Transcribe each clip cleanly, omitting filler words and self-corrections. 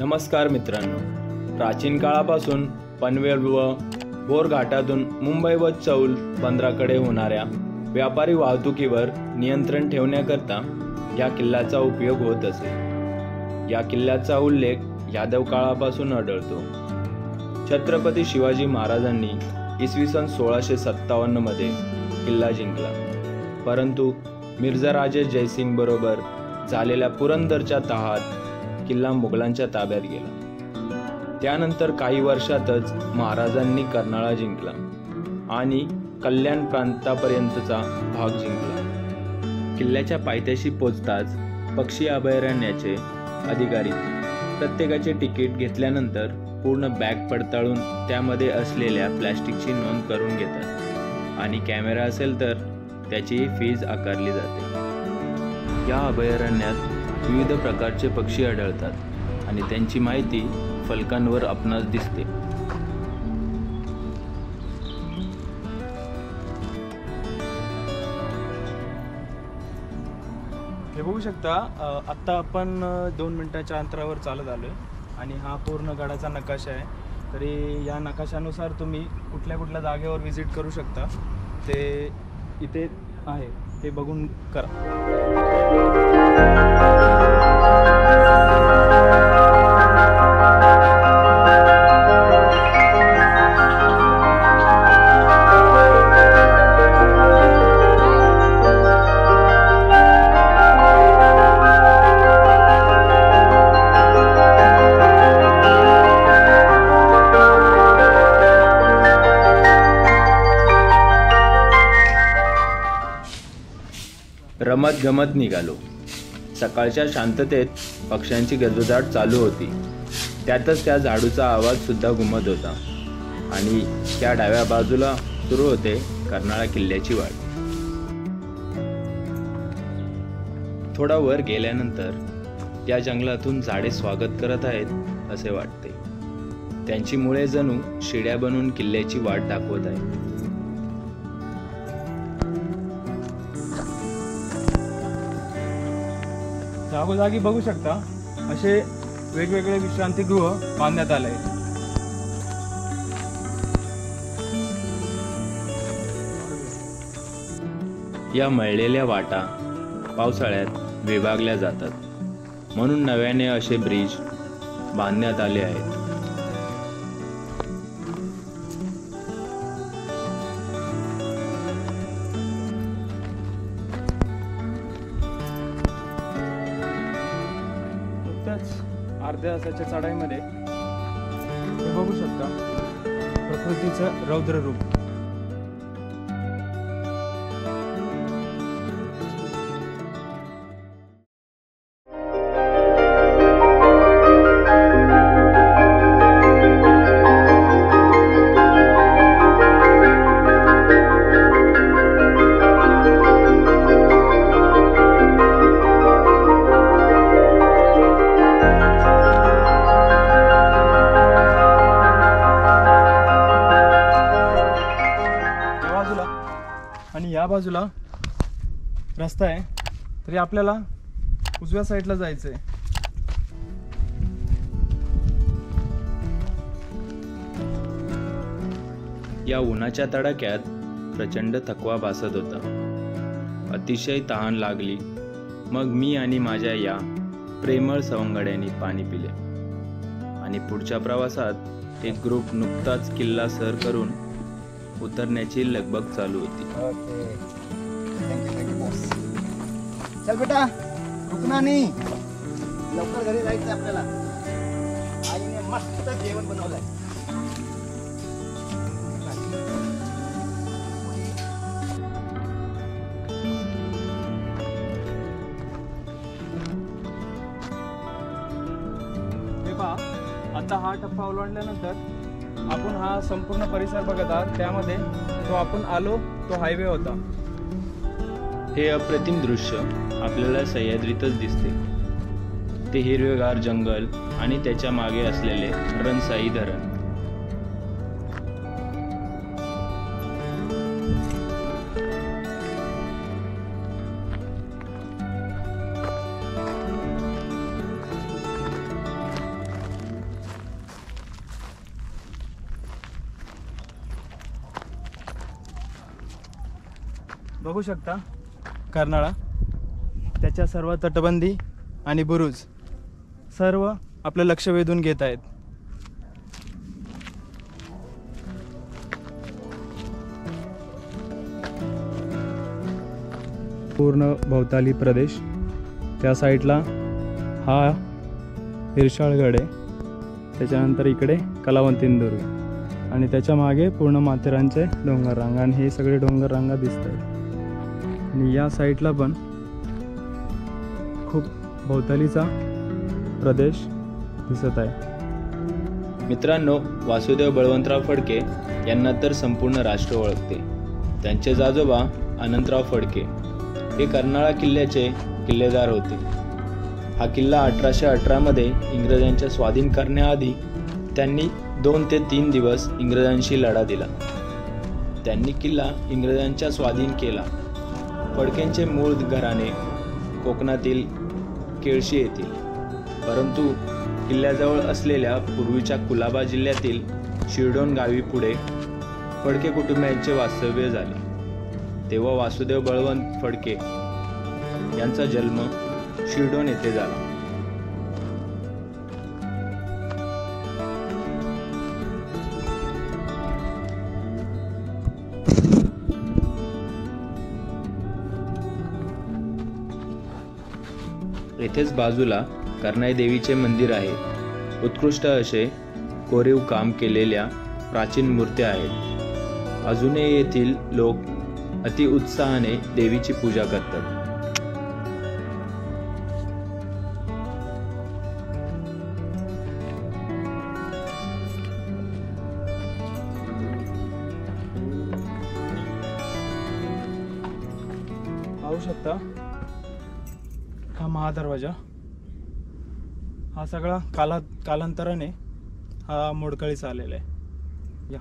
नमस्कार मित्रांनो, प्राचीन काळापासून पनवेल व बोरघाटातून मुंबई व चौल बंदराकडे होणाऱ्या व्यापारी वाहतुकीवर नियंत्रण ठेवण्याकरता या किल्ल्याचा उपयोग होत असे। या किल्ल्याचा उल्लेख यादव काळापासून आढळतो। छत्रपती शिवाजी महाराजांनी इसवी सन 1657 मध्ये किल्ला जिंकला, परंतु मिर्झा राजे जयसिंग बरोबर झालेल्या पुरंदरच्या तहात किल्ला मुघलांच्या ताब्यात गेला। त्यानंतर काही वर्षातच महाराजांनी कर्नाळा जिंकला आणि कल्याण प्रांतापर्यंतचा भाग जिंकला। किल्ल्याच्या पायथ्याशी पोचताच पक्षी अभयारण्याचे अधिकारी प्रत्येकाचे तिकीट घेतल्यानंतर पूर्ण बॅग पडताळून त्यामध्ये असलेल्या प्लॅस्टिकची नोंद करून घेतात आणि कॅमेरा असेल तर त्याची फीज आकारली जाते। या अभयारण्यात विविध प्रकारचे पक्षी आढळतात आणि त्यांची माहिती फलकांवर आपणास दिसते। हे बघू शकता, आत्ता आपण 2 मिनिटाच्या अंतरावर चालत आलोय आणि हा पूर्ण गडाचा नकाशा आहे। तरी या नकाशानुसार तुम्ही कुठल्या कुठल्या जागेवर व्हिजिट करू शकता ते इथे आहे, ते बघून करा। रमत गमत निघालो। सकाळच्या शांततेत पक्ष्यांची गजबजाट चालू होती, त्यातच त्या झाडूचा आवाज सुद्धा घुमत होता आणि त्या डाव्या बाजूला सुरू होते कर्नाळा किल्ल्याची वाट। थोडा वर गेल्यानंतर त्या जंगलातून झाडे स्वागत करत आहेत असे वाटते। त्यांची मुळे जणू शिड्या बनवून किल्ल्याची वाट दाखवत आहेत। जागोजागी बघू शकता असे वेगवेगळे विश्रांतीगृह बांधण्यात आले आहेत। या मळलेल्या वाटा पावसाळ्यात विभागल्या जातात, म्हणून नव्याने असे ब्रिज बांधण्यात आले आहेत। अर्ध्या तासाच्या चढाईमध्ये हे बघू शकता प्रकृतीचं रौद्र रूप। आणि या बाजूला रस्ता आहे, तरी आपल्याला उजव्या साईडला जायचंय। या उन्हाच्या तडाख्यात प्रचंड थकवा भासत होता, अतिशय तहान लागली। मग मी आणि माझ्या या प्रेमळ सवंगड्यांनी पाणी पिले आणि पुढच्या प्रवासात एक ग्रुप नुकताच किल्ला सर करून उतरण्याची लगबग चालू होती। चल बेटा, रुकना नाही, लवकर घरी जायचं आपल्याला। आईने मस्त जेवण बनवलंय। हे पहा, आता हा टप्पा ओलांडल्यानंतर आपण हा संपूर्ण परिसर बघत आहात। त्यामध्ये तो आपण आलो तो हायवे होता। हे अप्रतिम दृश्य आपल्याला सह्याद्रीतच दिसते। ते हिरवेगार जंगल आणि त्याच्या मागे असलेले रणसाई धरण। बघू शकता कर्नाळा, त्याच्या सर्व तटबंदी आणि बुरुज सर्व आपलं लक्ष वेधून घेत आहेत. पूर्ण भोवताली प्रदेश, त्या साईडला हा हिरशाळगड आहे, त्याच्यानंतर इकडे कलावंतींदुर्ग आणि त्याच्या मागे पूर्ण माथेरानचे डोंगर रांगा आणि हे सगळे डोंगर रांगा दिसत आहेत. आणि या साईडला पण खूप भोवतालीचा प्रदेश दिसत आहे. मित्रांनो, वासुदेव बळवंतराव फडके यांना तर संपूर्ण राष्ट्र ओळखते. त्यांचे आजोबा अनंतराव फडके हे कर्नाळा किल्ल्याचे किल्लेदार होते. हा किल्ला 1818 इंग्रजांच्या स्वाधीन करण्याआधी त्यांनी 2 ते 3 दिवस इंग्रजांशी लढा दिला. त्यांनी किल्ला इंग्रजांच्या स्वाधीन केला. फडकेंचे मूळ घराणे कोकणातील केळशी येथील, परंतु किल्ल्याजवळ असलेल्या पूर्वीच्या कुलाबा जिल्ह्यातील शिरडोन गावी पुढे फडके कुटुंबियांचे वास्तव्य झाले. तेव्हा वासुदेव बळवंत फडके यांचा जन्म शिरडोन येथे झाला. येथेच बाजूला करनाई देवीचे मंदिर आहे. उत्कृष्ट असे कोरीव काम केलेल्या प्राचीन मूर्त्या आहेत. अजूनही येथील लोक अति उत्साहाने देवीची पूजा करतात. पाहू शकता हा महादरवाजा, हा सगळा कालांतराने हा मोडकळीस आलेला आहे. या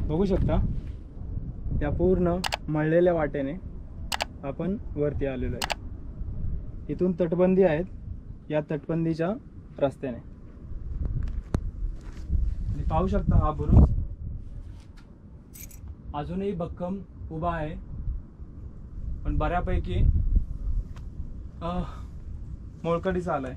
बघू शकता या पूर्ण मळलेल्या वाटेने आपण वरती आलेलो आहे. इथून तटबंदी आहेत, या तटबंदीच्या रस्त्याने. आणि पाहू शकता हा बुरुज अजूनही भक्कम उभा आहे, पण बऱ्यापैकी मोडकळीस आलाय.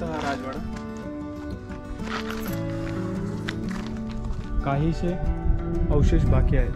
शकता हा राजवाडा. काहीशे अवशेष बाकी आहेत.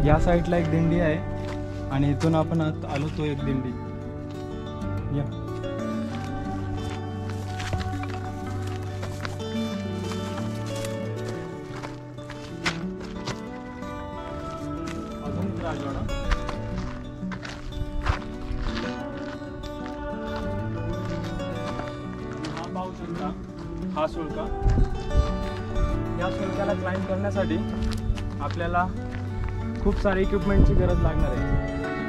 या साईडला एक दिंडी आहे आणि इथून आपण आलो तो एक दिंडी. या अजून एक राजवाडा. हा पाहू शकता हा सुळका. या सुळक्याला क्लाइंब करण्यासाठी आपल्याला खूप सारे इक्विपमेंटची गरज लागणार आहे.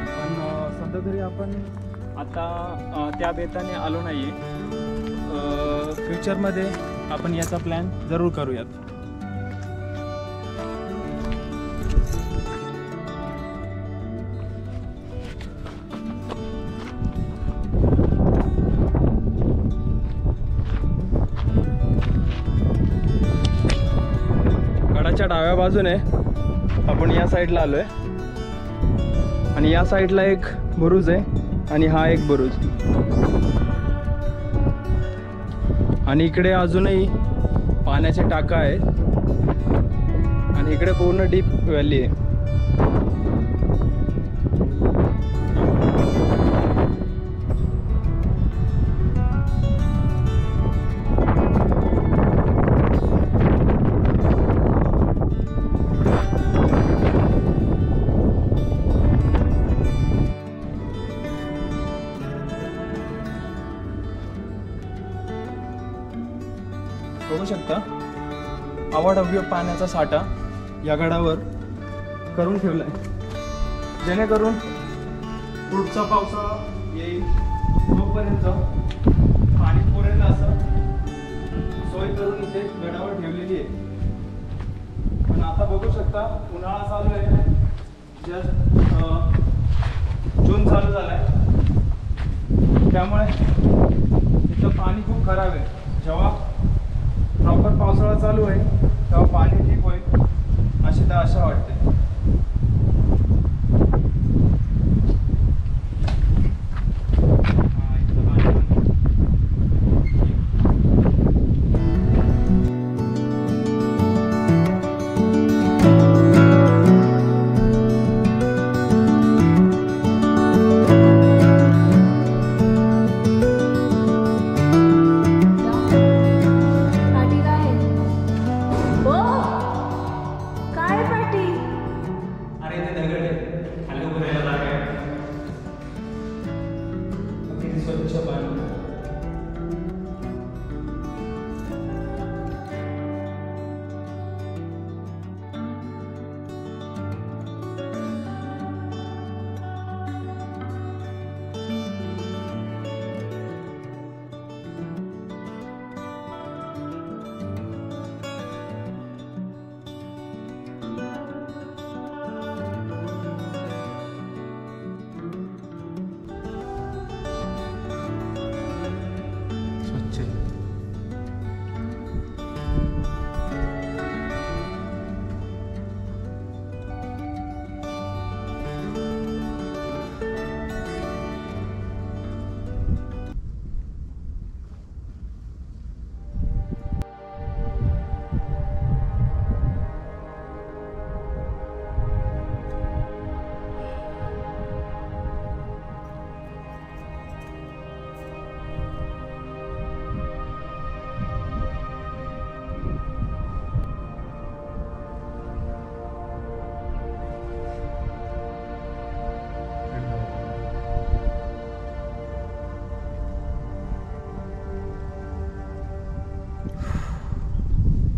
पण सध्या तरी आपण आता त्या बेताने आलो नाही आहे. फ्युचरमध्ये आपण याचा प्लॅन जरूर करूयात. गडाच्या डाव्या बाजूने आपण या साईडला आलो आहे आणि या साईडला एक बुरुज आहे आणि हा एक बुरुज आणि इकडे अजूनही पाण्याचे टाका आहेत आणि इकडे पूर्ण डीप व्हॅली आहे. बघू शकता अवाढव्य पाण्याचा साठा या गडावर करून ठेवलाय, जेणेकरून पुढचा पावसाळा येईल तोपर्यंत पाणी पुरेल असं सोय करून इथे गडावर ठेवलेली आहे. पण आता बघू शकता उन्हाळा चालू आहे, जस्ट जून चालू झालाय, त्यामुळे इथं पाणी खूप खराब आहे. जेव्हा प्रॉपर पावसाळा चालू आहे तेव्हा पाणी ठीक होईल अशी तर आशा वाटते.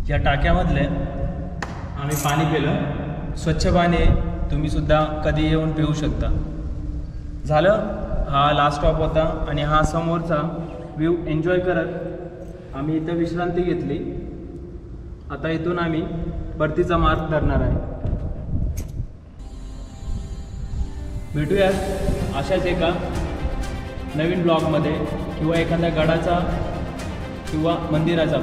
या टाक्यामधले आम्ही पाणी पिलं, स्वच्छ पाणी आहे, तुम्ही सुद्धा कधी येऊन पिऊ शकता. झालं, हा लास्ट स्टॉप होता आणि हा समोरचा व्ह्यू एन्जॉय करत आम्ही इथं विश्रांती घेतली. आता इथून आम्ही परतीचा मार्ग धरणार आहे. भेटूयात अशाच एका नवीन ब्लॉगमध्ये किंवा एखाद्या गडाचा किंवा मंदिराचा.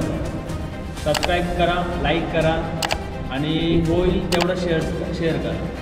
सबस्क्राईब करा, लाईक करा आणि होईल तेवढं शेअर करा.